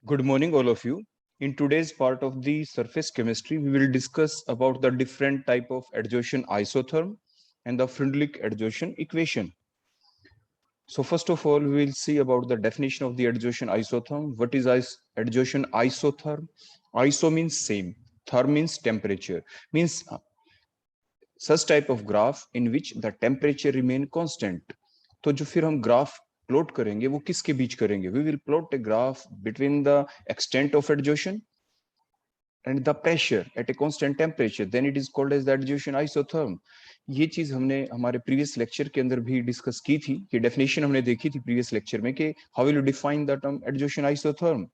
Good morning, all of you. In today's part of the surface chemistry, we will discuss about the different type of adsorption isotherm and the Freundlich adsorption equation. So first of all, we will see about the definition of the adsorption isotherm. What is adsorption isotherm? Iso means same, therm means temperature, means such type of graph in which the temperature remain constant. तो जो फिर हम graph plot करेंगे वो किसके बीच करेंगे? We will plot a graph between the extent of adsorption and the pressure at a constant temperature. Then it is called as the adsorption isotherm. ये चीज हमने हमारे प्रीवियस लेक्चर के अंदर भी डिस्कस की थी कि डेफिनेशन हमने देखी थी प्रीवियस लेक्चर में कि how will you define the term adsorption isotherm.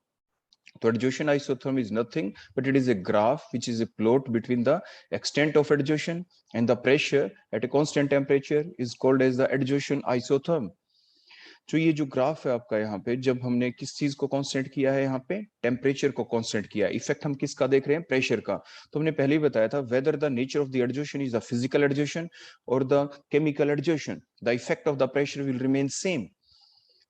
So adsorption isotherm is nothing but it is a graph which is a plot between the extent of adsorption and the pressure at a constant temperature is called as the adsorption isotherm. जो ये जो graph है आपका यहाँ पे, जब हमने किस चीज को कांस्टेंट किया है, यहाँ पे टेम्परेचर को कांस्टेंट किया है, इफेक्ट हम किसका देख रहे हैं? प्रेशर का. तो हमने पहले ही बताया था whether the nature of the adsorption is the physical adsorption और the chemical adsorption, the effect of the pressure will remain same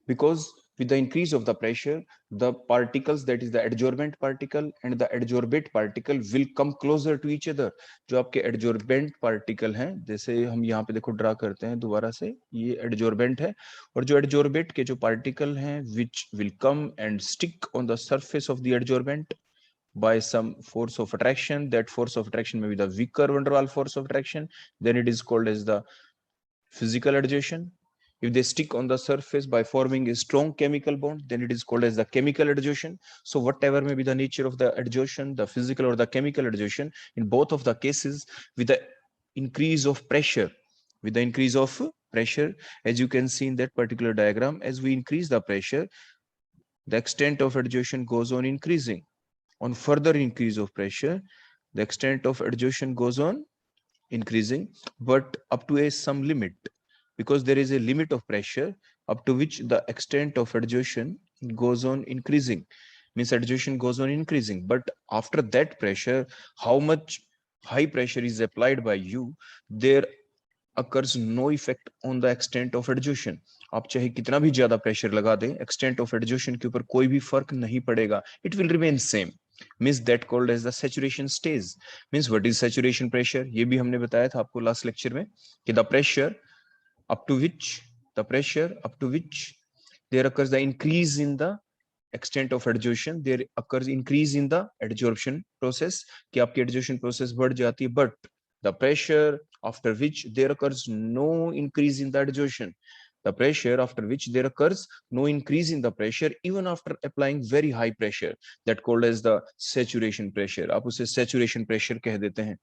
because with the increase of the pressure the particles, that is the adsorbent particle and the adsorbate particle will come closer to each other. जो आपके adsorbent particle हैं, जैसे हम यहाँ पे देखो draw करते हैं दोबारा से, ये adsorbent है, और जो adsorbate के जो particle हैं which will come and stick on the surface of the adsorbent by some force of attraction. That force of attraction may be the weaker van der Waals force of attraction, then it is called as the physical adsorption. If they stick on the surface by forming a strong chemical bond, then it is called as the chemical adsorption. So whatever may be the nature of the adsorption, the physical or the chemical adsorption, in both of the cases, with the increase of pressure, as you can see in that particular diagram, as we increase the pressure, the extent of adsorption goes on increasing. On further increase of pressure, the extent of adsorption goes on increasing, but up to some limit, because there is a limit of pressure up to which the extent of adsorption goes on increasing, means adsorption goes on increasing. But after that pressure, how much high pressure is applied by you, there occurs no effect on the extent of adsorption. आप चाहे कितना भी ज्यादा pressure लगा दें, extent of adsorption के ऊपर कोई भी फर्क नहीं पड़ेगा, it will remain same. Means that called as the saturation stage. Means what is saturation pressure? ये भी हमने बताया था आपको लास्ट लेक्चर में कि the pressure up to which there occurs the increase in the extent of adsorption, there occurs increase in the adsorption process, कि आपकी adsorption process बढ़ जाती है, but the pressure after which there occurs no increase in the adsorption, the pressure after which there occurs no increase in the pressure even after applying very high pressure, that called as the saturation pressure. आप उसे saturation pressure कह देते हैं.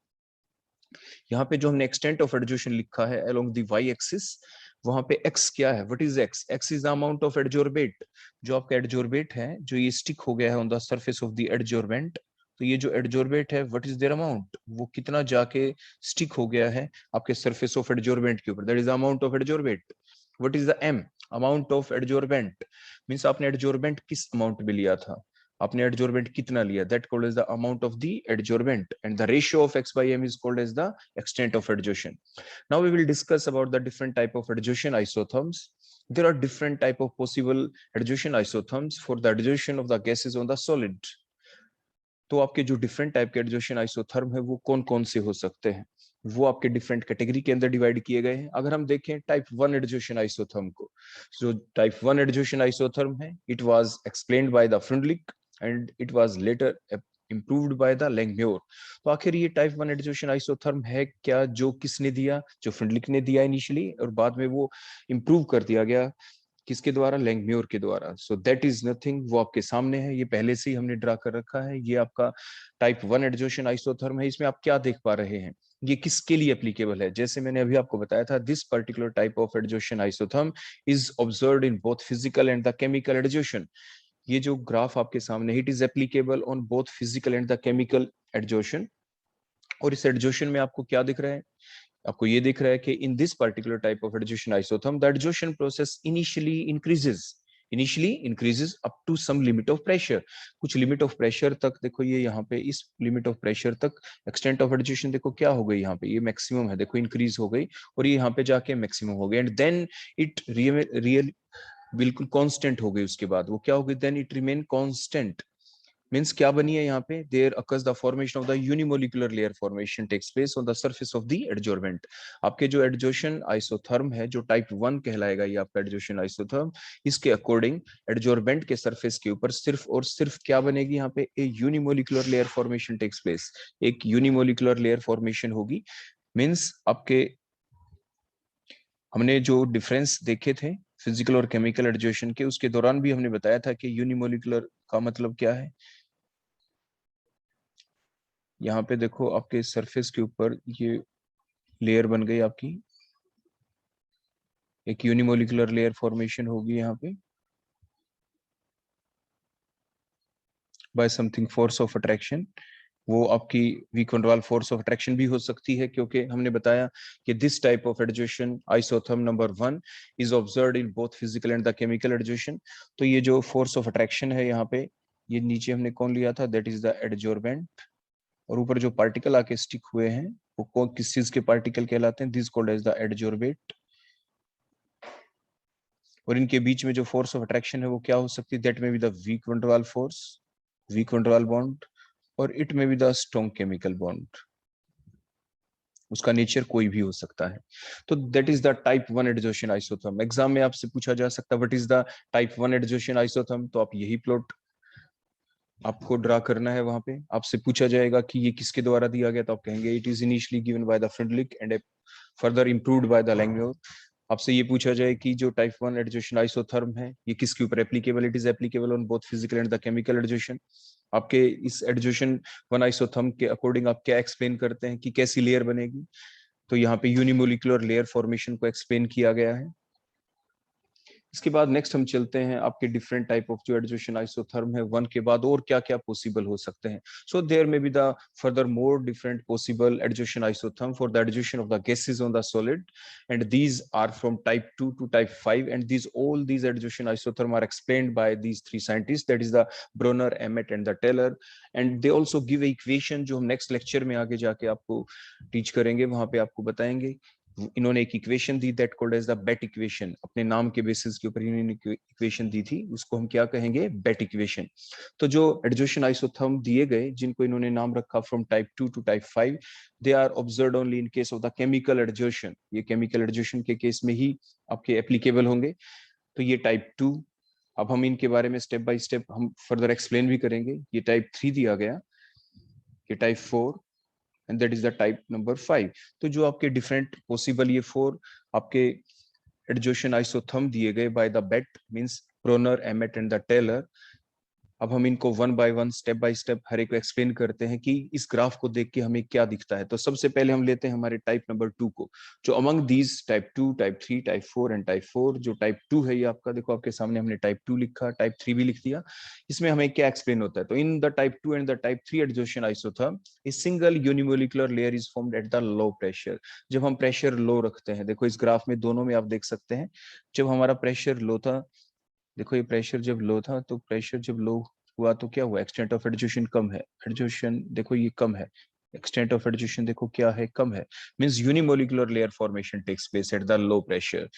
यहाँ पे जो हमने extent of adsorption लिखा है along the y axis, वहां पे x क्या है? What is x? X is the amount of adsorbate. जो आपका adsorbate है, जो ये stick हो गया है on the surface of the adsorbent, तो ये जो adsorbate है, what is their amount? वो कितना जाके stick हो गया है आपके surface of adsorbent के ऊपर, that is the amount of adsorbate. What is the m? Amount of adsorbent means आपने adsorbent किस amount में लिया था, आपने adsorbent कितना लिया, that called as the amount of the adsorbent, and the ratio of x by m is called as the extent of adsorption. Now we will discuss about the different type of adsorption isotherms. There are different type of possible adsorption isotherms for the adsorption of the gases on the solid. तो आपके जो different type के adsorption isotherm है वो कौन कौन से हो सकते हैं, वो आपके डिफरेंट कैटेगरी के अंदर डिवाइड किए गए हैं. अगर हम देखें टाइप 1 एडजॉर्प्शन आइसोथर्म को, जो टाइप 1 एडजॉर्प्शन आइसोथर्म है, it was explained by the Freundlich and it was later improved by the Langmuir. तो आखिर ये टाइप 1 एडजॉर्प्शन आइसोथर्म है क्या? जो किसने दिया? जो फ्रेंडलिक ने दिया इनिशियली, और बाद में वो इम्प्रूव कर दिया गया किसके द्वारा? लैंगम्यूर के द्वारा. सो दैट इज नथिंग, वो आपके सामने है, ये पहले से ही हमने ड्रा कर रखा है. ये आपका टाइप 1 एडजॉर्प्शन आइसोथर्म है. इसमें आप क्या देख पा रहे हैं, ये किसके लिए एप्लीकेबल है? जैसे मैंने अभी आपको बताया था, this particular type of adsorption isotherm is observed in both physical and the chemical adsorption. ये जो ग्राफ आपके सामने, it is applicable on both physical and the chemical adsorption. और इस एडजॉर्प्शन में आपको क्या दिख रहा है? आपको ये दिख रहा है कि in this particular type of adsorption isotherm the adsorption process initially increases up to some limit of pressure. कुछ लिमिट ऑफ प्रेशर तक, देखो ये यहाँ पे इस लिमिट ऑफ प्रेशर तक एक्सटेंट ऑफ एडजॉर्प्शन देखो क्या हो गई, यहाँ पे ये मैक्सिमम है, देखो इंक्रीज हो गई और ये यहाँ पे जाके मैक्सिमम हो गई, एंड देन इट रियल बिल्कुल कांस्टेंट हो गई. उसके बाद वो क्या हो गई? Then it remain constant. Means क्या बनी है यहाँ पे, there occurs the formation of the unimolecular layer formation takes place on the surface of the adsorbent. आपके जो एडजोशन आइसोथर्म है, जो टाइप 1 कहलाएगा ये आपका एडजोशन आइसोथर्म, इसके अकॉर्डिंग एडजॉर्बेंट के सरफेस के ऊपर सिर्फ और सिर्फ क्या बनेगी, यहाँ पे a unimolecular layer formation takes place, एक यूनिमोलिकुलर लेयर फॉर्मेशन होगी। मीन्स आपके हमने जो डिफरेंस देखे थे फिजिकल और केमिकल एडजोशन के, उसके दौरान भी हमने बताया था कि यूनिमोलिकुलर का मतलब क्या है। यहाँ पे देखो आपके सरफेस के ऊपर ये लेयर बन गई आपकी, एक यूनिमोलिकुलर लेयर फॉर्मेशन होगी यहाँ पे by something force of attraction. वो आपकी weak control force of attraction भी हो सकती है, क्योंकि हमने बताया कि this type of adsorption isotherm number 1 is observed in both physical and the chemical adsorption. तो ये जो फोर्स ऑफ अट्रैक्शन है यहाँ पे, ये नीचे हमने कौन लिया था, दैट इज द एडजॉर्बेंट, और ऊपर जो पार्टिकल आके स्टिक हुए हैं वो कौन किस चीज के पार्टिकल कहलाते हैं, this called as the adsorbate. और इनके बीच में जो फोर्स ऑफ अट्रैक्शन है वो क्या हो सकती है, that may be the weak one two force, weak one two bond, और it may be the strong chemical bond, उसका नेचर कोई भी हो सकता है। तो that is the type 1 adsorption isotherm. Exam में आपसे पूछा जा सकता है what is the type 1 adsorption isotherm, तो आप यही प्लॉट आपको ड्रा करना है। वहां पे आपसे पूछा जाएगा कि ये किसके द्वारा दिया गया, तो आप कहेंगे it is initially given by the Frederick and further improved by the Langmuir. आपसे ये पूछा जाए कि जो टाइप 1 एडजोशन आइसोथर्म है ये किसके ऊपर applicable, it is applicable on both physical and the chemical adsorption. आपके इस एडजोशन 1 आइसोथर्म के अकॉर्डिंग आप क्या एक्सप्लेन करते हैं कि कैसी लेयर बनेगी, तो यहाँ पे यूनिमोलिकुलर लेयर फॉर्मेशन को एक्सप्लेन किया गया है। इसके बाद नेक्स्ट हम चलते हैं आपके डिफरेंट टाइप ऑफ जो एडजोशन आइसोथर्म है 1 के बाद और क्या क्या पॉसिबल हो सकते हैं। So there may be the further more different possible adsorption isotherm for the adsorption of the gases on the solid, and these are from type 2 to type 5, and these all these adjacent isotherm are explained by these three scientists, that is the Bronner, Emmett and the Taylor, and they also give a equation जो हम next lecture में आगे जाके आपको teach करेंगे, वहां पे आपको बताएंगे। इन्होंने एक इक्वेशन दी that called as the BET equation, अपने नाम के बेसिस के ऊपर इन्होंने इक्वेशन दी थी, उसको हम क्या कहेंगे, बेट इक्वेशन। तो जो एडजोशन आइसोथर्म दिए गए जिनको इन्होंने नाम रखा from type 2 to type 5, they are observed only in case of the chemical adsorption, ये केमिकल एडजोशन के केस में ही आपके एप्लीकेबल होंगे। तो ये टाइप 2, अब हम इनके बारे में स्टेप बाय स्टेप हम फर्दर एक्सप्लेन भी करेंगे। ये टाइप 3 दिया गया, ये type 4, and that is the type number 5। तो जो आपके डिफरेंट पॉसिबल ये 4 आपके एडजोशन आइसोथर्म दिए गए by the BET means Brunauer, Emmett and the Teller. अब हम इनको one by one step by step हर एक को एक्सप्लेन करते हैं कि इस ग्राफ को देख के हमें क्या दिखता है। तो सबसे पहले हम लेते हैं हमारे टाइप नंबर 2 को, जो among these type 2, type 3, type 4 and type 4, जो टाइप 2 है ये आपका देखो आपके सामने हमने टाइप 2 लिखा, टाइप 3 भी लिख दिया। इसमें हमें क्या एक्सप्लेन होता है, तो in the type 2 and the type 3 adsorption isotherm a single unimolecular layer is formed at the low pressure. जब हम प्रेशर लो रखते हैं, देखो इस ग्राफ में दोनों में आप देख सकते हैं, जब हमारा प्रेशर लो था, देखो ये प्रेशर जब लो था, तो प्रेशर जब लो हुआ तो क्या हुआ, एक्सटेंट ऑफ एडजोशन कम है, एडजोशन देखो ये कम है, एक्सटेंट ऑफ एडजोशन देखो क्या है, कम है, means unimolecular layer formation takes place at the low pressure.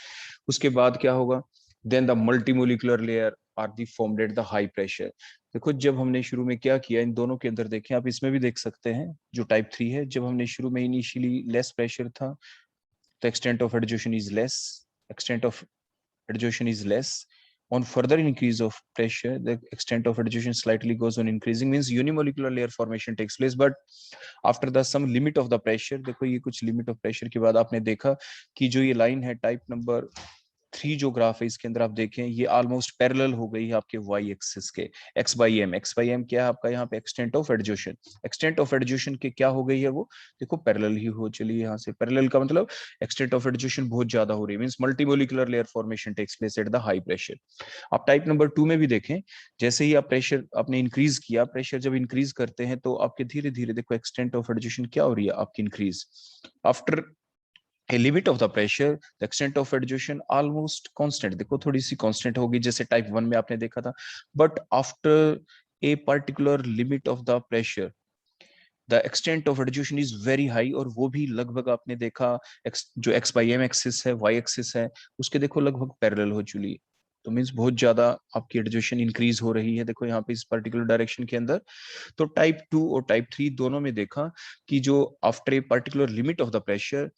उसके बाद क्या होगा, then the multimolecular layer are the formed at the high pressure. देखो जब हमने शुरू में क्या किया, इन दोनों के अंदर देखें आप, इसमें भी देख सकते हैं जो टाइप 3 है, जब हमने शुरू में इनिशियली लेस प्रेशर था तो extent of adsorption is less, extent of adsorption is less. On further increase of pressure, the extent of adsorption slightly goes on increasing, means unimolecular layer formation takes place, but after the some limit of the pressure, देखो ये कुछ limit of pressure के बाद आपने देखा कि जो ये लाइन है टाइप नंबर 3 जो ग्राफ है इसके अंदर आप देखें ये ऑलमोस्ट पैरेलल हो गई है आपके वाई एक्सिस के, x by m, x by m क्या है आपका यहाँ पे extent of adsorption, extent of adsorption के क्या हो गई है वो, देखो पैरेलल ही हो चली यहाँ से, पैरेलल का मतलब एक्सटेंट ऑफ एडजोशन बहुत ज्यादा हो रही है, means multimolecular layer formation takes place at the high pressure. आप टाइप नंबर 2 में भी देखें, जैसे ही आप प्रेशर आपने इंक्रीज किया, प्रेशर जब इंक्रीज करते हैं तो आपके धीरे धीरे देखो एक्सटेंट ऑफ एडजोशन क्या हो रही है आपकी increase, after a limit of the pressure the extent of adsorption almost constant, देखो थोड़ी सी कांस्टेंट होगी जैसे टाइप 1 में आपने देखा था, but after a particular limit of the pressure the extent of adsorption is very high, और वो भी लगभग आपने देखा जो x by m एक्सिस है, y एक्सिस है, उसके देखो लगभग पैरेलल हो चुकी है, तो मीन्स बहुत ज्यादा आपकी एडजोशन इंक्रीज हो रही है, देखो यहाँ पे इस पर्टिकुलर डायरेक्शन के अंदर। तो टाइप 2 और टाइप 3 दोनों में देखा कि जो after a particular limit of the pressure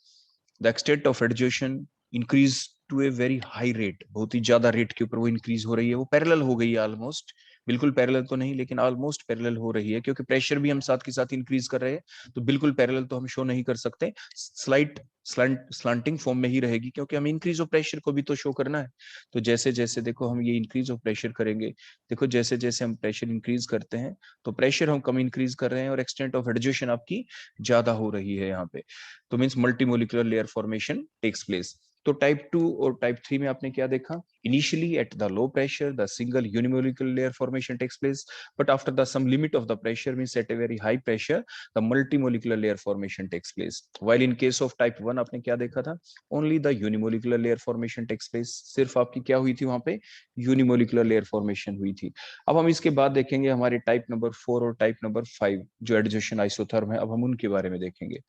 the extent of adsorption increase to a very high rate, बहुत ही ज्यादा रेट के ऊपर वो इंक्रीज हो रही है, वो पैरेलल हो गई है ऑलमोस्ट, बिल्कुल पैरेलल तो नहीं लेकिन ऑलमोस्ट पैरेलल हो रही है, क्योंकि प्रेशर भी हम साथ के साथ इंक्रीज कर रहे हैं, तो बिल्कुल पैरेलल तो हम शो नहीं कर सकते, स्लाइट स्लांटिंग फॉर्म में ही रहेगी, क्योंकि हम इंक्रीज ऑफ प्रेशर को भी तो शो करना है। तो जैसे जैसे देखो हम ये इंक्रीज ऑफ प्रेशर करेंगे, देखो जैसे जैसे हम प्रेशर इंक्रीज करते हैं तो प्रेशर हम कम इंक्रीज कर रहे हैं और एक्सटेंट ऑफ एडजोशन आपकी ज्यादा हो रही है यहाँ पे, तो means multimolecular layer formation takes place. तो टाइप 2 और टाइप 3 में आपने क्या देखा, initially at the low pressure the single unimolecular layer formation takes place, but after the some limit of the pressure means at a very high pressure the multimolecular layer formation takes place. While in case of type 1 आपने क्या देखा था, only the unimolecular layer formation takes place, सिर्फ आपकी क्या हुई थी वहां पे, यूनिमोलिकुलर लेयर फॉर्मेशन हुई थी। अब हम इसके बाद देखेंगे हमारे टाइप नंबर 4 और टाइप नंबर 5 जो एडजोशन आइसोथर्म है, अब हम उनके बारे में देखेंगे।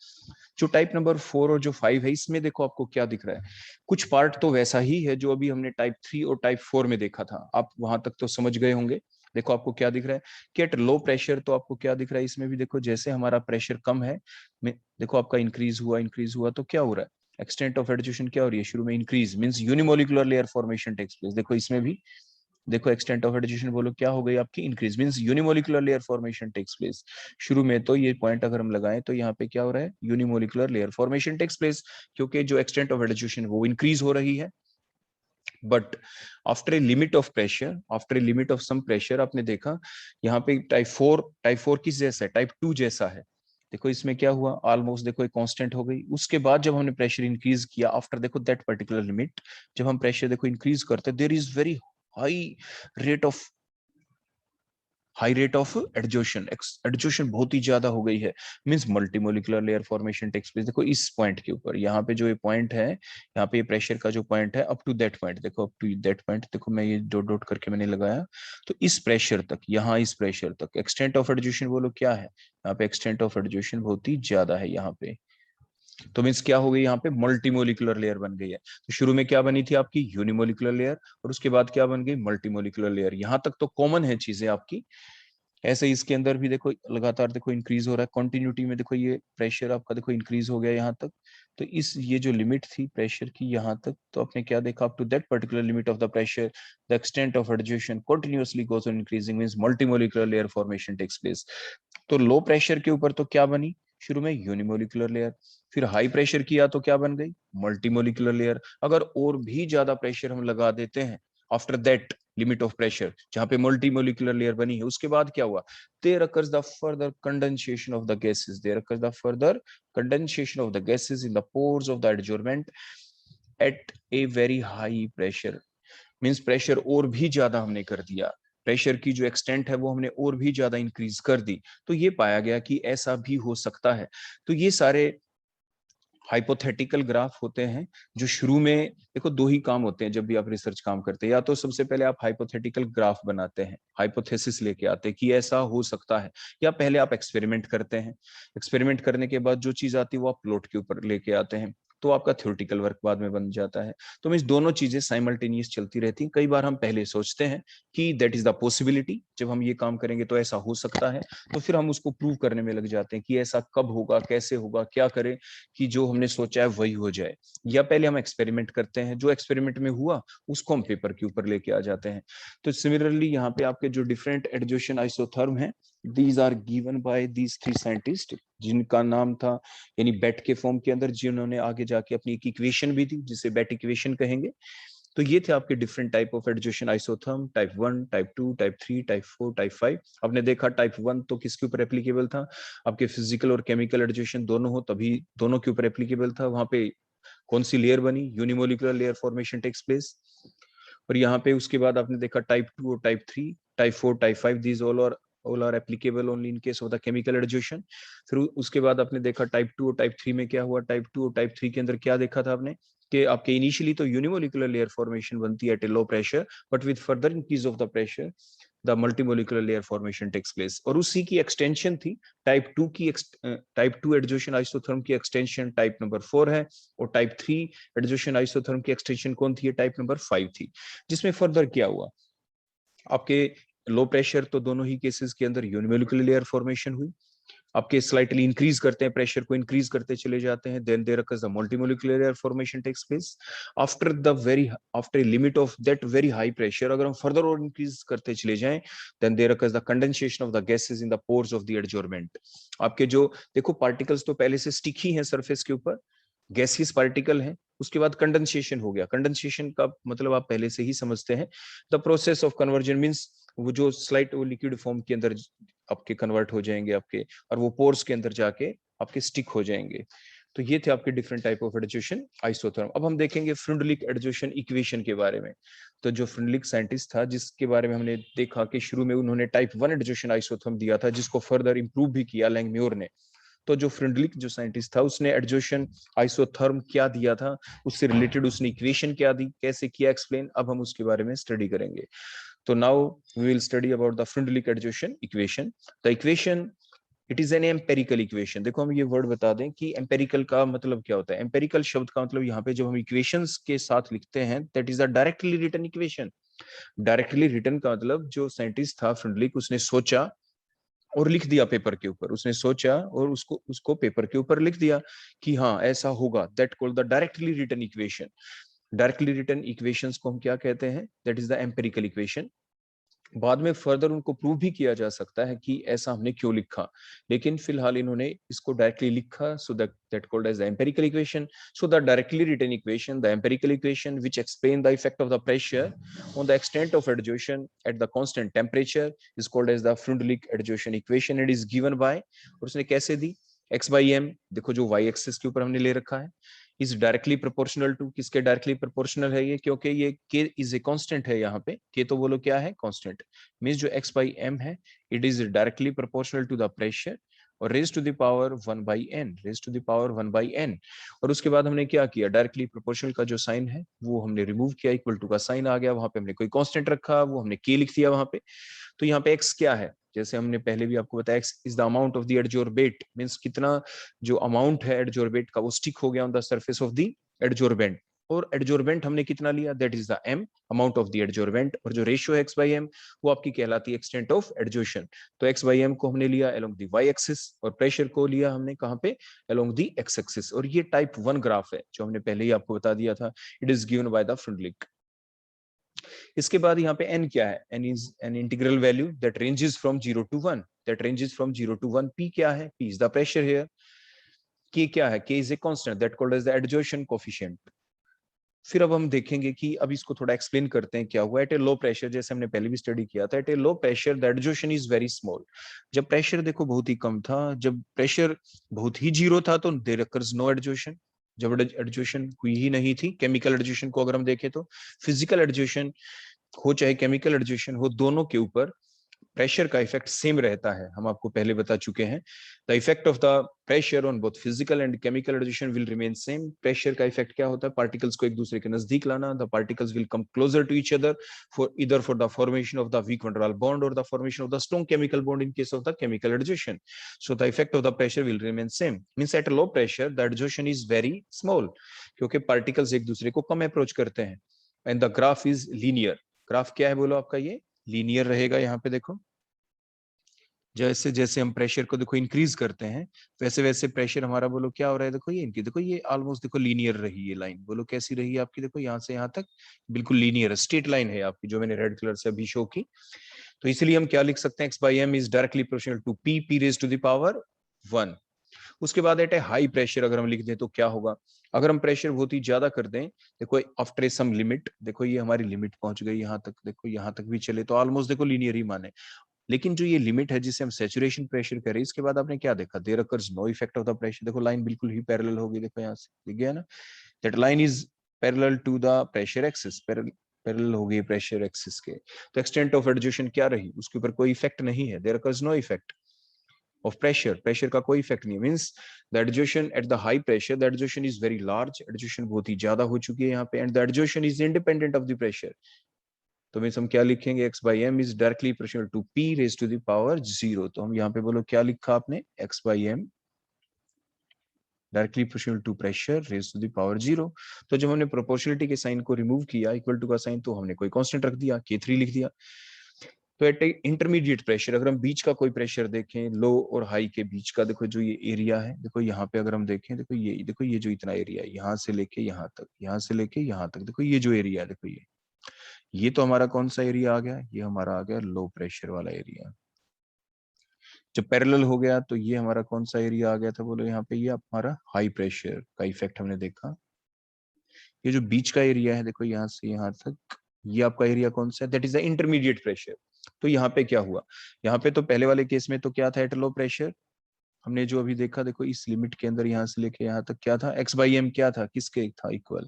जो टाइप नंबर 4 और जो 5 है इसमें देखो आपको क्या दिख रहा है, कुछ पार्ट तो वैसा ही है जो अभी हमने टाइप 3 और टाइप 4 में देखा था, आप वहां तक तो समझ गए होंगे। देखो आपको क्या दिख रहा है कि एट लो प्रेशर, तो आपको क्या दिख रहा है इसमें भी, देखो जैसे हमारा प्रेशर कम है, देखो आपका इंक्रीज हुआ तो क्या हो रहा है, एक्सटेंट ऑफ एडजोशन क्या हो रही है, शुरू में increase means unimolecular layer formation takes place, देखो इसमें भी देखो एक्सटेंट ऑफ एडजोशन बोलो क्या हो गई आपकी, increase means unimolecular layer formation takes place. शुरू में तो ये पॉइंट अगर हम लगाएं तो यहाँ पे क्या हो रहा है, unimolecular layer formation takes place, क्योंकि जो एक्सटेंट ऑफ एडजोशन वो इंक्रीज हो रही है। But after a limit of pressure, after a limit of some pressure, आपने देखा यहाँ पे टाइप 4 किस जैसा है, टाइप 2 जैसा है। देखो इसमें क्या हुआ, ऑलमोस्ट देखो एक कांस्टेंट हो गई, उसके बाद जब हमने प्रेशर इंक्रीज किया आफ्टर देखो दैट पर्टिकुलर लिमिट, जब हम प्रेशर देखो इंक्रीज करते, there is very high rate of adsorption, adsorption बहुत ही ज्यादा हो गई है, means multimolecular layer formation takes place. देखो इस पॉइंट के ऊपर, यहाँ पे जो ये पॉइंट है, यहाँ पे ये प्रेशर का जो पॉइंट है अप टू दैट पॉइंट, देखो अप टू दैट पॉइंट, देखो मैं ये डॉट डॉट करके मैंने लगाया, तो इस प्रेशर तक, यहाँ इस प्रेशर तक एक्सटेंट ऑफ एडजोशन बोलो क्या है, यहाँ पे एक्सटेंट ऑफ एडजोशन बहुत ही ज्यादा है यहाँ पे। तो मीन्स क्या हो गई यहाँ पे, मल्टीमोलिकुलर लेयर बन गई है। तो शुरू में क्या बनी थी आपकी, यूनिमोलिकुलर लेयर, और उसके बाद क्या बन गई, मल्टीमोलिकुलर लेयर। यहाँ तक तो कॉमन है चीजें आपकी। ऐसे इसके अंदर भी देखो लगातार देखो इंक्रीज हो रहा है, कंटिन्यूटी में देखो ये प्रेशर आपका देखो इंक्रीज हो गया यहाँ तक। तो इस ये जो लिमिट थी प्रेशर की यहाँ तक, तो आपने क्या देखा, up to that particular limit of the pressure the extent of adsorption continuously goes on increasing, means multimolecular layer formation takes place. तो लो प्रेशर के ऊपर तो क्या बनी, शुरू में यूनिमोलिकुलर लेयर, फिर हाई प्रेशर किया तो क्या बन गई, मल्टीमोलिकुलर लेयर। अगर और भी ज्यादा प्रेशर हम लगा देते हैं after that limit of pressure, जहां पे मल्टीमोलिकुलर लेयर बनी है, उसके बाद क्या हुआ, there occurs the further condensation of the gases, there occurs the further condensation of the gases in the pores of the adsorbent at a very high pressure, means pressure और भी ज्यादा हमने कर दिया, प्रेशर की जो एक्सटेंट है वो हमने और भी ज्यादा इंक्रीज कर दी। तो ये पाया गया कि ऐसा भी हो सकता है। तो ये सारे हाइपोथेटिकल ग्राफ होते हैं, जो शुरू में देखो दो ही काम होते हैं जब भी आप रिसर्च काम करते हैं, या तो सबसे पहले आप हाइपोथेटिकल ग्राफ बनाते हैं, हाइपोथेसिस लेके आते हैं कि ऐसा हो सकता है, या पहले आप एक्सपेरिमेंट करते हैं, एक्सपेरिमेंट करने के बाद जो चीज आती है वो आप प्लॉट के ऊपर लेके आते हैं, तो आपका थ्योरेटिकल वर्क बाद में बन जाता है। तो इस दोनों चीजें साइमल्टेनियस चलती रहती हैं। कई बार हम पहले सोचते हैं कि दैट इज द पॉसिबिलिटी, जब हम ये काम करेंगे तो ऐसा हो सकता है, तो फिर हम उसको प्रूव करने में लग जाते हैं कि ऐसा कब होगा, कैसे होगा, क्या करें कि जो हमने सोचा है वही हो जाए। या पहले हम एक्सपेरिमेंट करते हैं, जो एक्सपेरिमेंट में हुआ उसको हम पेपर के ऊपर लेके आ जाते हैं। तो सिमिलरली यहाँ पे आपके जो डिफरेंट एडजोशन आइसोथर्म है, these are given by these 3 scientist, जिनका नाम था, यानी बेट के फॉर्म के अंदर, जिन्होंने आगे जाके अपनी एक इक्वेशन भी दी जिसे बेट इक्वेशन कहेंगे। तो ये थे आपके different type of adsorption isotherm, type 1, type 2, type 3, type 4, type 5। आपने देखा टाइप 1 तो किसके ऊपर एप्लीकेबल था, आपके फिजिकल और केमिकल एडजोशन दोनों हो तभी दोनों के ऊपर एप्लीकेबल था। वहां पे कौन सी लेयर बनी, unimolecular layer formation takes place. और यहाँ पे उसके बाद आपने देखा टाइप 2 और type 3, type 4, type 5, these all are applicable only in case of the chemical adsorption. फिर उसके बाद आपने देखा टाइप 2 और टाइप 3 में क्या हुआ, टाइप 2 और टाइप 3 के अंदर क्या देखा था आपने, कि आपके इनिशियली तो यूनिमोलिकुलर लेयर फॉर्मेशन बनती है at a low pressure, but with further increase of the pressure the multimolecular layer formation takes place. और उसी की एक्सटेंशन थी टाइप 2 की, टाइप 2 एडजोशन आइसोथर्म की एक्सटेंशन टाइप नंबर 4 है, और टाइप 3 एडजोशन आइसोथर्म की एक्सटेंशन कौन थी, टाइप नंबर 5 थी। जिसमें फर्दर क्या हुआ, आपके लो प्रेशर तो दोनों ही केसेस के अंदर यूनिमोलिकुलर लेयर फॉर्मेशन हुई, आपके स्लाइटली इंक्रीज करते हैं, प्रेशर को इंक्रीज करते चले जाते हैं, then there occurs the multimolecular air formation takes place after the very after a limit of that very high pressure। अगर हम फर्दर और इंक्रीज करते चले जाएं, then there occurs the condensation of the gases in the pores of the adjournment। आपके जो देखो particles तो पहले से स्टिक ही हैं सरफेस के ऊपर, गैसियस पार्टिकल है, उसके बाद कंडेंसेशन हो गया। कंडेंसेशन का मतलब आप पहले से ही समझते हैं, the process of conversion means वो जो स्लाइट वो लिक्विड फॉर्म के अंदर आपके कन्वर्ट हो जाएंगे आपके, और वो पोर्स के अंदर जाके आपके स्टिक हो जाएंगे। तो ये थे आपके different type of adsorption isotherm. अब हम देखेंगे फ्रिंडलिक एडजोशन इक्वेशन के बारे में। तो जो फ्रिंडलिक साइंटिस्ट था, जिसके बारे में हमने देखा कि शुरू में उन्होंने टाइप 1 एडजोशन आइसोथर्म दिया था, जिसको फर्दर इंप्रूव भी किया लैंगम्योर ने। तो जो फ्रिंडलिक जो साइंटिस्ट था, उसने एडजोशन आइसोथर्म क्या दिया था, उससे रिलेटेड उसने इक्वेशन क्या दी, कैसे किया एक्सप्लेन, अब हम उसके बारे में स्टडी करेंगे। तो now we will study about the Freundlich adsorption equation. The equation it is an empirical equation. देखो हम ये वर्ड बता दें कि एम्पेरिकल का मतलब क्या होता है। एम्पेरिकल शब्द का मतलब यहाँ पे जब हम इक्वेशंस के साथ लिखते हैं, that is the directly written equation. Directly written का मतलब जो साइंटिस्ट था फ्रिंडलिक, उसने सोचा और लिख दिया पेपर के ऊपर, उसने सोचा और उसको उसको पेपर के ऊपर लिख दिया कि हाँ ऐसा होगा, that called the directly written equation. Directly written equations को हम क्या कहते हैं, that is the empirical equation. बाद में फर्दर उनको प्रूव भी किया जा सकता है कि ऐसा हमने क्यों लिखा, लेकिन फिलहाल इन्होंने इसको डायरेक्टली लिखा, so that called as the empirical equation. So the directly written equation, the empirical equation which explain the effect of the pressure on the extent of adsorption at the constant temperature is called as the Freundlich adsorption equation। it is given by, और उसने कैसे दी, x by m, देखो जो y axis के ऊपर हमने ले रखा है, इज डायरेक्टली प्रोपोर्शनल टू, किसके डायरेक्टली प्रोपोर्शनल है ये, क्योंकि ये k इज ए कांस्टेंट है, यहाँ पे k तो बोलो क्या है, कांस्टेंट। मींस जो x by m है, it is directly proportional to the pressure, और raise to the power 1 by n, raise to the power 1 by n। और उसके बाद हमने क्या किया, डायरेक्टली प्रोपोर्शनल का जो साइन है वो हमने रिमूव किया, इक्वल टू का साइन आ गया, वहां पे हमने कोई कांस्टेंट रखा, वो हमने k लिख दिया वहां पे। तो यहाँ पे x क्या है, जैसे हमने पहले भी आपको बताया, x is the amount of the adsorbate, means कितना जो अमाउंट है एडजॉर्बेट का वो स्टिक हो गया on the surface of the adsorbent. और एडजॉर्बेंट हमने कितना लिया, that is the m, amount of the adsorbent. और जो रेशियो है x by m, वो आपकी कहलाती है एक्सटेंट ऑफ एडजॉर्शन। तो x by m को हमने लिया अलोंग द y एक्सिस, और प्रेशर को लिया हमने कहां पे, अलोंग द x एक्सिस। और ये टाइप 1 ग्राफ है जो हमने पहले ही आपको बता दिया था, it is given by the Freundlich. इसके बाद यहाँ पे n क्या है, n is an integral value that ranges from 0 to 1, that ranges from 0 to 1। p क्या है, p is the pressure here. k क्या है, k is a constant that called as the adsorption coefficient. फिर अब हम देखेंगे कि अब इसको थोड़ा एक्सप्लेन करते हैं क्या हुआ एट ए लो प्रेशर, जैसे हमने पहले भी स्टडी किया था, at a low pressure the adsorption is very small. जब प्रेशर देखो बहुत ही कम था, जब प्रेशर बहुत ही जीरो था, तो देयर अकर्स नो एडजॉर्शन, जब एडजॉर्शन हुई ही नहीं थी। केमिकल एडजॉर्शन को अगर हम देखें तो फिजिकल एडजॉर्शन हो चाहे केमिकल एडजॉर्शन हो, दोनों के ऊपर प्रेशर का इफेक्ट सेम रहता है, हम आपको पहले बता चुके हैं। The effect of the pressure on both physical and chemical adsorption will remain same. Pressure का इफेक्ट क्या होता है, पार्टिकल्स को एक दूसरे के नजदीक लाना, the particles will come closer to each other for either for the formation of the weak van der Waals bond और the formation of the strong chemical bond in case of the chemical adsorption. So the effect of the pressure will remain same, means at low pressure the adsorption is very small, क्योंकि particles एक दूसरे को कम approach करते हैं। And the graph is linear. Graph क्या है बोलो आपका, ये लीनियर रहेगा। यहाँ पे देखो जैसे जैसे हम प्रेशर को देखो इंक्रीज करते हैं, वैसे वैसे प्रेशर हमारा बोलो क्या हो रहा है, देखो ये इनकी देखो ये ऑलमोस्ट देखो लीनियर रही ये लाइन, बोलो कैसी रही है आपकी, देखो यहाँ से यहाँ तक बिल्कुल लीनियर स्ट्रेट लाइन है आपकी, जो मैंने रेड कलर से अभी शो की। तो इसलिए हम क्या लिख सकते हैं, x by m is directly proportional to p, p raise to the power 1। उसके बाद एट ए हाई प्रेशर अगर हम लिख दें तो क्या होगा, अगर हम प्रेशर बहुत ही ज्यादा कर दें, देखो आफ्टर सम लिमिट, देखो ये हमारी लिमिट पहुंच गई यहाँ तक, देखो यहाँ तक भी चले तो ऑलमोस्ट देखो लीनियर ही माने। लेकिन जो ये लिमिट है जिसे हम सैचुरेशन प्रेशर कह रहे हैं, इसके बाद आपने क्या देखा, there occurs no effect of the pressure. देखो लाइन बिल्कुल ही पैरेलल होगी, देखो यहाँ से दिख गया ना, that line is parallel to the pressure axis, parallel हो गई प्रेशर एक्सिस के। तो एक्सटेंट ऑफ एडजॉर्शन क्या रही, उसके ऊपर कोई इफेक्ट नहीं है, there occurs no effect of pressure, pressure का कोई इफेक्ट नहीं। Means the adsorption at the high pressure, the adsorption is very large, adsorption बहुत ही ज्यादा हो चुकी है यहाँ पे, and the adsorption is independent of the pressure. तो मीन्स हम क्या लिखेंगे, x by m is directly proportional to p raise to the power 0। तो हम यहाँ पे बोलो क्या लिखा आपने, x by m directly proportional to pressure raise to the power 0। तो जब हमने प्रोपोर्शनलिटी के साइन को रिमूव किया, इक्वल टू का साइन, तो हमने कोई कांस्टेंट रख दिया, k3 लिख दिया। तो एट इंटरमीडिएट प्रेशर, अगर हम बीच का कोई प्रेशर देखें, लो और हाई के बीच का, देखो जो ये एरिया है, देखो यहाँ पे अगर हम देखें, देखो ये जो इतना एरिया है, यहाँ से लेके यहाँ तक, यहाँ से लेके यहाँ तक, देखो ये जो एरिया है, देखो ये तो हमारा कौन सा एरिया आ गया, ये हमारा आ गया लो प्रेशर वाला एरिया। जब पैरेलल हो गया तो ये हमारा कौन सा एरिया आ गया था, बोलो यहाँ पे ये हमारा हाई प्रेशर का इफेक्ट हमने देखा। ये जो बीच का एरिया है, देखो यहाँ से यहाँ तक, ये आपका एरिया कौन सा है, that is the intermediate pressure. तो यहाँ पे क्या हुआ, यहाँ पे तो पहले वाले केस में तो क्या था, एट लो प्रेशर, हमने जो अभी देखा, देखो इस लिमिट के अंदर यहाँ से लेके यहाँ तक क्या था, x बाई एम क्या था, किसके था इक्वल,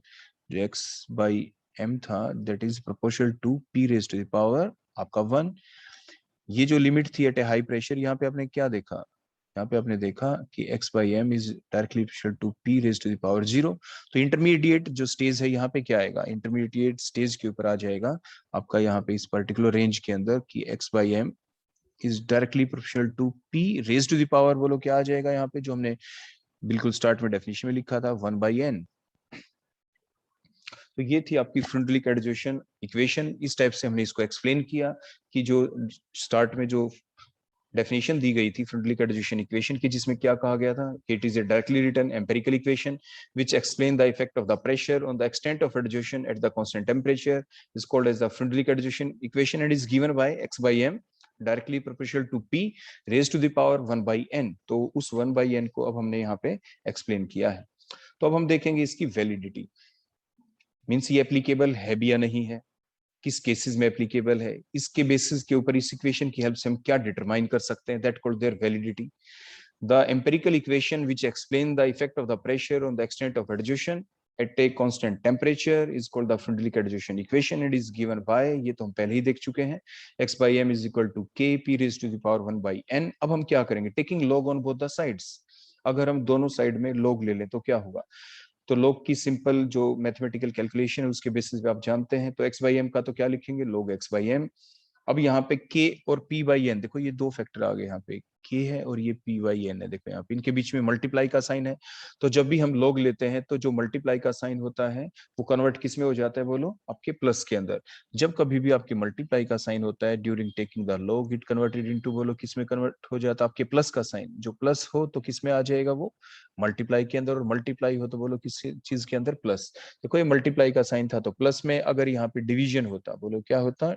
जो x बाई एम था, that is proportional to p raise to the power आपका 1। ये जो लिमिट थी एट ए हाई प्रेशर, यहाँ पे आपने क्या देखा, यहाँ पे आपने देखा कि x by m is directly proportional to p raise to the power 0। तो इंटरमीडिएट जो स्टेज है यहाँ पे क्या आएगा, इंटरमीडिएट स्टेज के ऊपर आ जाएगा आपका यहाँ पे इस पर्टिकुलर रेंज के अंदर कि x by m is directly proportional to p raise to the power, बोलो क्या आ जाएगा यहाँ पे, जो हमने बिल्कुल स्टार्ट में डेफिनेशन में लिखा था, 1/n। तो ये थी आपकी फ्रंटलिक एडजोशन इक्वेशन। इस टाइप से हमने इसको एक्सप्लेन किया कि जो स्टार्ट में जो डेफिनेशन दी गई थी फ्रंटलिक एडजोशन इक्वेशन की, जिसमें क्या कहा गया था, it is a directly written empirical equation which explain the effect of the pressure on the extent of adsorption at the constant temperature, is called as the Freundlich adsorption equation and is given by x by m directly proportional to p raise to the power 1/n। तो उस 1/n को अब हमने यहाँ पे explain किया है। तो अब हम देखेंगे इसकी वैलिडिटी, मीन्स ये एप्लीकेबल है भी या नहीं है, किस केसेस में एप्लीकेबल है, इसके बेसिस के ऊपर इस इक्वेशन की हेल्प से हम क्या डिटरमाइन कर सकते हैं, that called their validity. The empirical equation which explain the effect of the pressure on the extent of adsorption at a constant temperature is called the Frederick adjustion equation. It is given by, ये तो हम पहले ही देख चुके हैं, x by m is equal to k p raised to the power 1/n। अब हम क्या करेंगे, taking log on both the sides। अगर हम दोनों साइड में log ले लें तो क्या होगा, तो log की सिंपल जो मैथमेटिकल कैलकुलेशन है उसके बेसिस पे आप जानते हैं, तो x by m का तो क्या लिखेंगे, log x by m। अब यहाँ पे k और p by n, देखो ये दो फैक्टर आ गए, यहाँ पे k है और ये p by n है, देखो यहाँ पे इनके बीच में मल्टीप्लाई का साइन है। तो जब भी हम log लेते हैं तो जो मल्टीप्लाई का साइन होता है वो कन्वर्ट किस में हो जाता है, बोलो आपके प्लस के अंदर। जब कभी भी आपके मल्टीप्लाई का साइन होता है during taking the log, it converted into, बोलो किस में कन्वर्ट हो जाता है, आपके प्लस का साइन, जो प्लस हो तो किस में आ जाएगा, वो मल्टीप्लाई के अंदर, और मल्टीप्लाई हो तो बोलो किस चीज के अंदर, प्लस। देखो ये मल्टीप्लाई का साइन था तो प्लस में, अगर यहाँ पे डिवीजन होता, बोलो क्या होता,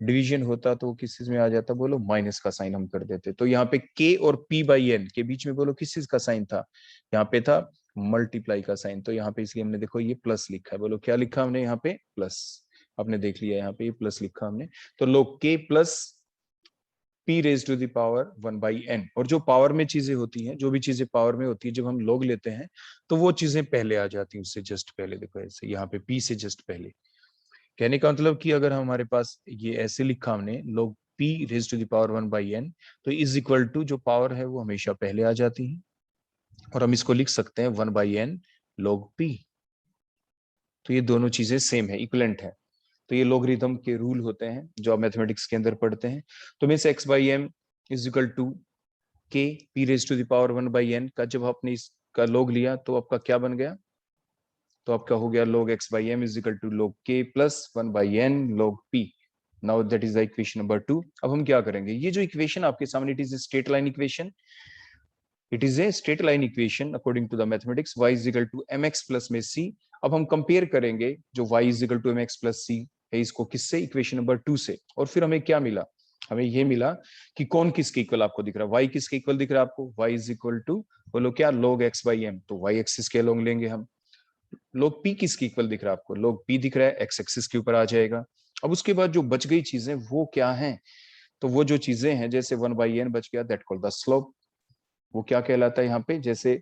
डिवीजन होता तो किस चीज में आ जाता, बोलो माइनस का साइन हम कर देते। तो यहाँ पे k और p बाई n के बीच में बोलो किस चीज का साइन था, यहाँ पे था मल्टीप्लाई का साइन। तो यहाँ पे इसलिए हमने देखो ये प्लस लिखा है, बोलो क्या लिखा हमने यहाँ पे, प्लस। आपने देख लिया यहाँ पे ये प्लस लिखा हमने। तो log k plus p raise to the power 1/n। और जो पावर में चीजें होती हैं, जो भी चीजें पावर में होती है, जब हम लोग लेते हैं तो वो चीजें पहले आ जाती हैं उससे जस्ट पहले। देखो ऐसे यहाँ पे p से जस्ट पहले, कहने का मतलब कि अगर हमारे पास ये ऐसे लिखा हमने log p raise to the power 1/n, तो इज इक्वल टू जो पावर है वो हमेशा पहले आ जाती है, और हम इसको लिख सकते हैं 1/n log p। तो ये दोनों चीजें सेम है, इक्वलेंट है। तो ये लोगरिथम के रूल होते हैं जो आप मैथमेटिक्स के अंदर पढ़ते हैं। तो means x by m is equal to k p raise to the power 1/n का जब आपने इसका log लिया तो आपका क्या बन गया, तो आपका हो गया log x by m is equal to log k plus 1/n log p। Now that is the equation number 2। अब हम क्या करेंगे, ये जो इक्वेशन आपके सामने, it is a straight line equation, it is a straight line equation according to the mathematics, y is equal to mx plus में c। अब हम कंपेयर करेंगे जो y is equal to mx plus c है इसको किससे, equation number 2 से। और फिर हमें क्या मिला, हमें ये मिला कि कौन किसके इक्वल आपको दिख रहा है, y किसके इक्वल दिख रहा है आपको, y is equal to, बोलो क्या, log x by m। तो y एक्सिस के अलोंग लेंगे हम। log p किसकी इक्वल दिख रहा है आपको, log p दिख रहा है, x एक्सिस के ऊपर आ जाएगा। अब उसके बाद जो बच गई चीजें वो क्या हैं, तो वो जो चीजें हैं जैसे 1/n बच गया, दैट कॉल्ड द स्लोप। वो क्या कहलाता है यहाँ पे, जैसे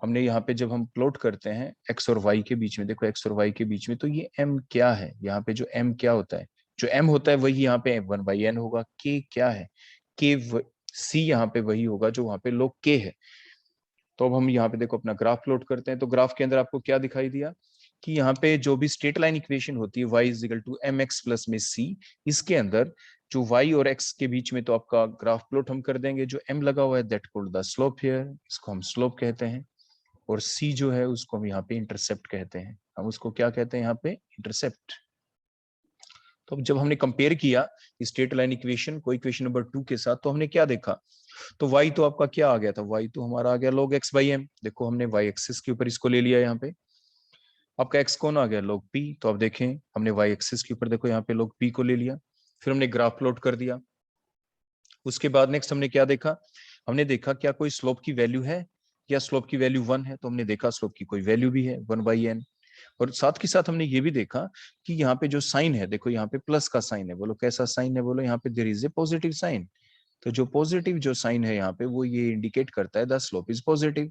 हमने यहाँ पे जब हम प्लॉट करते हैं x और y के बीच में, देखो x और y के बीच में, तो ये m क्या है, यहाँ पे जो m क्या होता है, जो m होता है वही यहाँ पे 1/n होगा। k क्या है, c यहाँ पे वही होगा जो वहां पे log k है। तो अब हम यहाँ पे देखो अपना ग्राफ प्लॉट करते हैं, तो ग्राफ के अंदर आपको क्या दिखाई दिया, कि यहाँ पे जो भी स्ट्रेट लाइन इक्वेशन होती है y is equal to M x plus में c, इसके अंदर जो y और x के बीच में तो आपका ग्राफ प्लॉट हम कर देंगे, जो m लगा हुआ है that called the slope here, इसको हम स्लोप कहते हैं, और c जो है उसको हम यहाँ पे इंटरसेप्ट कहते हैं। हम उसको क्या कहते हैं यहाँ पे? इंटरसेप्ट। तो अब जब हमने कंपेयर किया स्ट्रेट लाइन इक्वेशन को इक्वेशन नंबर 2 के साथ, तो हमने क्या देखा? तो y तो आपका क्या आ गया था? y तो हमारा आ गया log x बाई m। देखो हमने y एक्सिस के ऊपर इसको ले लिया, यहाँ पे आपका x कौन आ गया? log p। तो आप देखें हमने y एक्सिस के ऊपर देखो यहाँ पे log p को ले लिया, फिर हमने ग्राफ प्लॉट कर दिया। उसके बाद नेक्स्ट हमने क्या देखा? हमने देखा क्या कोई स्लोप की वैल्यू है, या स्लोप की वैल्यू 1 है? तो हमने देखा स्लोप की कोई वैल्यू भी है 1/n। और साथ के साथ हमने ये भी देखा कि यहाँ पे जो साइन है, देखो यहाँ पे प्लस का साइन है, बोलो कैसा साइन है? बोलो यहाँ पे there is a positive sign. तो जो पॉजिटिव जो साइन है यहाँ पे, वो ये इंडिकेट करता है द स्लोप इज पॉजिटिव।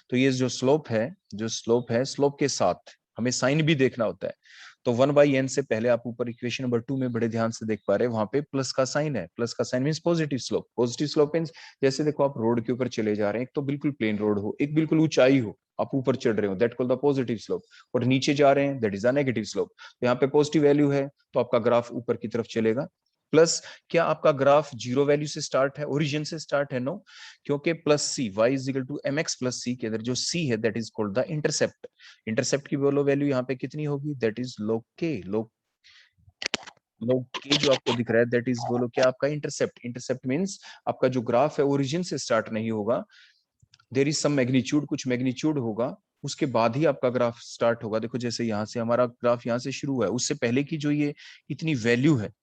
तो ये जो स्लोप है, स्लोप के साथ हमें साइन भी देखना होता है। तो 1/n से पहले आप ऊपर इक्वेशन नंबर 2 में बड़े ध्यान से देख पा रहे हैं, वहां पे प्लस का साइन है। प्लस का sign means positive slope. Positive slope means जैसे देखो आप रोड के ऊपर चले जा रहे हैं, एक तो बिल्कुल प्लेन रोड हो, एक बिल्कुल ऊंचाई हो, आप ऊपर चढ़ रहे हो, that called the positive slope, और नीचे जा रहे हैं that is a negative slope. तो यहाँ पे पॉजिटिव वैल्यू है तो आपका ग्राफ ऊपर की तरफ चलेगा। प्लस क्या आपका ग्राफ जीरो वैल्यू से स्टार्ट है, ओरिजिन से स्टार्ट है? नो, क्योंकि plus C, y is equal to M x plus C के अंदर जो c है that is called the intercept. Intercept की बोलो वैल्यू यहाँ पे कितनी होगी? That is log k। log k जो आपको दिख रहा है दैट इज बोलो क्या आपका? इंटरसेप्ट। इंटरसेप्ट मींस आपका जो ग्राफ है ओरिजिन से स्टार्ट नहीं होगा, देयर इज सम मैग्नीट्यूड, कुछ मैग्नीट्यूड होगा, उसके बाद ही आपका ग्राफ स्टार्ट होगा। देखो जैसे यहाँ से हमारा ग्राफ यहाँ से शुरू हुआ है, उससे पहले की जो ये इतनी वैल्यू है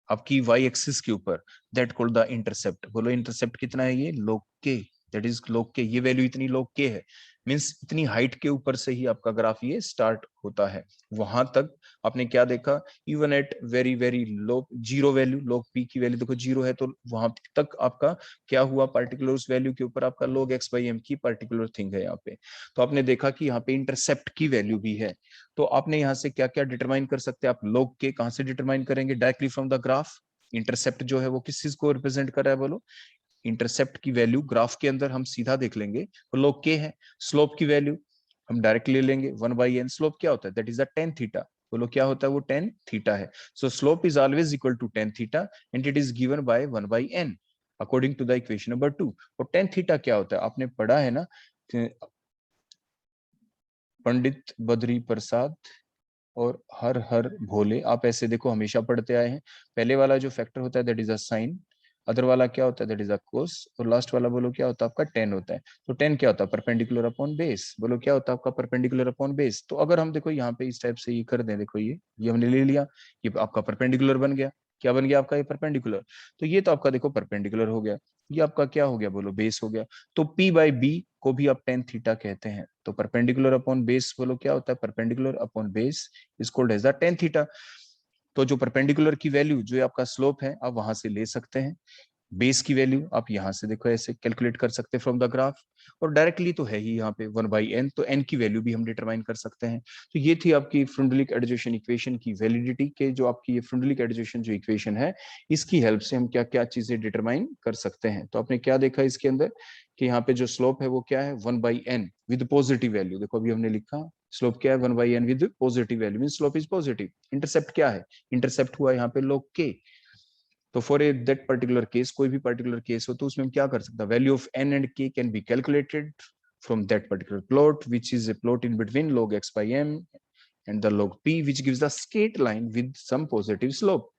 आपकी y एक्सिस के ऊपर, दैट कॉल्ड द इंटरसेप्ट। बोलो इंटरसेप्ट कितना है? ये log k, that is log k। ये वैल्यू इतनी log k है, मींस इतनी हाइट के ऊपर से ही आपका ग्राफ ये स्टार्ट होता है। वहां तक आपने क्या देखा? Even at very very low zero value, log p की वैल्यू देखो जीरो है, तो वहां तक आपका क्या हुआ? पर्टिकुलर उस वैल्यू के ऊपर आपका log x बाई m की पर्टिकुलर थिंग है यहाँ पे। तो आपने देखा कि यहाँ पे इंटरसेप्ट की वैल्यू भी है। तो आपने यहाँ से क्या क्या डिटरमाइन कर सकते हैं? आप log k कहां से डिटरमाइन करेंगे? Directly from the graph. Intercept जो है वो किस चीज को रिप्रेजेंट कर रहा है? बोलो इंटरसेप्ट की वैल्यू ग्राफ के अंदर हम सीधा देख लेंगे, तो log k है। स्लोप की वैल्यू हम डायरेक्टली ले लेंगे 1/n। स्लोप क्या होता है? That is the tan theta. बोलो क्या होता है? वो tan थीटा है। So slope is always equal to tan theta and it is given by 1/n according to the equation number 2। और tan थीटा क्या होता है? आपने पढ़ा है ना, पंडित बद्री प्रसाद और हर हर भोले, आप ऐसे देखो हमेशा पढ़ते आए हैं। पहले वाला जो फैक्टर होता है that is a sign, other वाला क्या होता है? दैट इज अ कोस, और लास्ट वाला बोलो क्या होता है? आपका टेन होता है। तो टेन क्या होता है? Perpendicular upon base. बोलो क्या होता है आपका? Perpendicular upon base. तो अगर हम देखो यहाँ पे इस टाइप से ये कर दें, देखो ये हमने ले लिया, ये आपका परपेंडिकुलर बन गया। क्या बन गया आपका? ये परपेंडिकुलर। तो ये तो आपका देखो परपेंडिकुलर हो गया, ये आपका क्या हो गया? बोलो बेस हो गया। तो P बाई बी को भी आप टेन थीटा कहते हैं। तो परपेंडिकुलर अपॉन बेस बोलो क्या होता है? Perpendicular upon base is called as the tan theta. तो जो परपेंडिकुलर की वैल्यू जो आपका स्लोप है आप वहां से ले सकते हैं, बेस की वैल्यू आप यहां से देखो ऐसे कैलकुलेट कर सकते हैं फ्रॉम द ग्राफ, और डायरेक्टली तो है ही यहाँ पे 1/n, तो n की वैल्यू भी हम डिटरमाइन कर सकते हैं। तो ये थी आपकी फ्रुंडलिक एडजोशन इक्वेशन की वैलिडिटी के, जो आपकी ये फ्रुंडलिक एडजोशन जो इक्वेशन है, इसकी हेल्प से हम क्या क्या चीजें डिटरमाइन कर सकते हैं। तो आपने क्या देखा इसके अंदर कि यहाँ पे जो स्लोप है वो क्या है? 1/n with positive value. देखो अभी हमने लिखा स्लोप क्या है? 1/n with positive value mean slope is positive. Intercept क्या है? इंटरसेप्ट हुआ यहाँ पे log k। तो for a that particular case, कोई भी पर्टिकुलर केस हो तो उसमें हम क्या कर सकते हैं? Value of n and k can be calculated from that particular plot, which is a plot in between log x by m and the log p, which gives the straight line with some positive slope.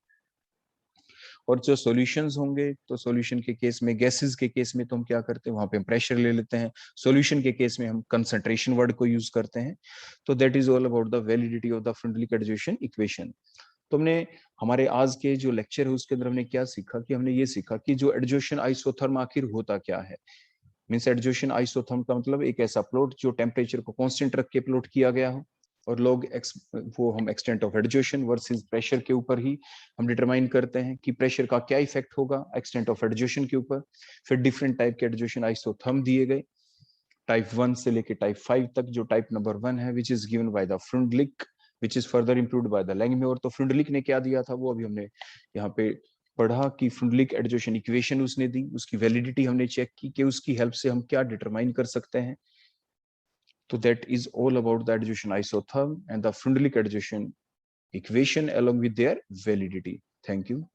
और जो solutions होंगे, तो solution के case में, gases के case में तो हम क्या करते हैं? वहां पे हम प्रेशर ले लेते हैं। सॉल्यूशन के केस में हम कंसंट्रेशन वर्ड को यूज करते हैं। तो that is all about the validity of the Freundlich adsorption equation. तो हमने हमारे आज के जो लेक्चर है उसके अंदर हमने क्या सीखा? कि हमने ये सीखा कि जो एडजोशन आइसोथर्म आखिर होता क्या है। मींस एडजोशन आइसोथर्म का मतलब एक ऐसा प्लॉट जो टेम्परेचर को कांस्टेंट रख के प्लॉट किया गया हो, और लोग वो हम extent of adhesion versus pressure के ऊपर ही हम डिटरमाइन करते हैं कि प्रेशर का क्या इफेक्ट होगा एक्सटेंट ऑफ एडजोशन के ऊपर। फिर डिफरेंट टाइप के एडजोशन आइसोथर्म दिए गए, टाइप 1 से लेके टाइप 5 तक। जो टाइप नंबर 1 है which is given by the Freundlich, which is further improved by the Langmuir. तो फ्रुंडलिक ने क्या दिया था वो अभी हमने यहाँ पे पढ़ा कि फ्रुंडलिक एडजोशन इक्वेशन उसने दी, उसकी वैलिडिटी हमने चेक की कि उसकी हेल्प से हम क्या डिटरमाइन कर सकते हैं। So that is all about the adsorption isotherm and the Freundlich adsorption equation along with their validity. Thank you.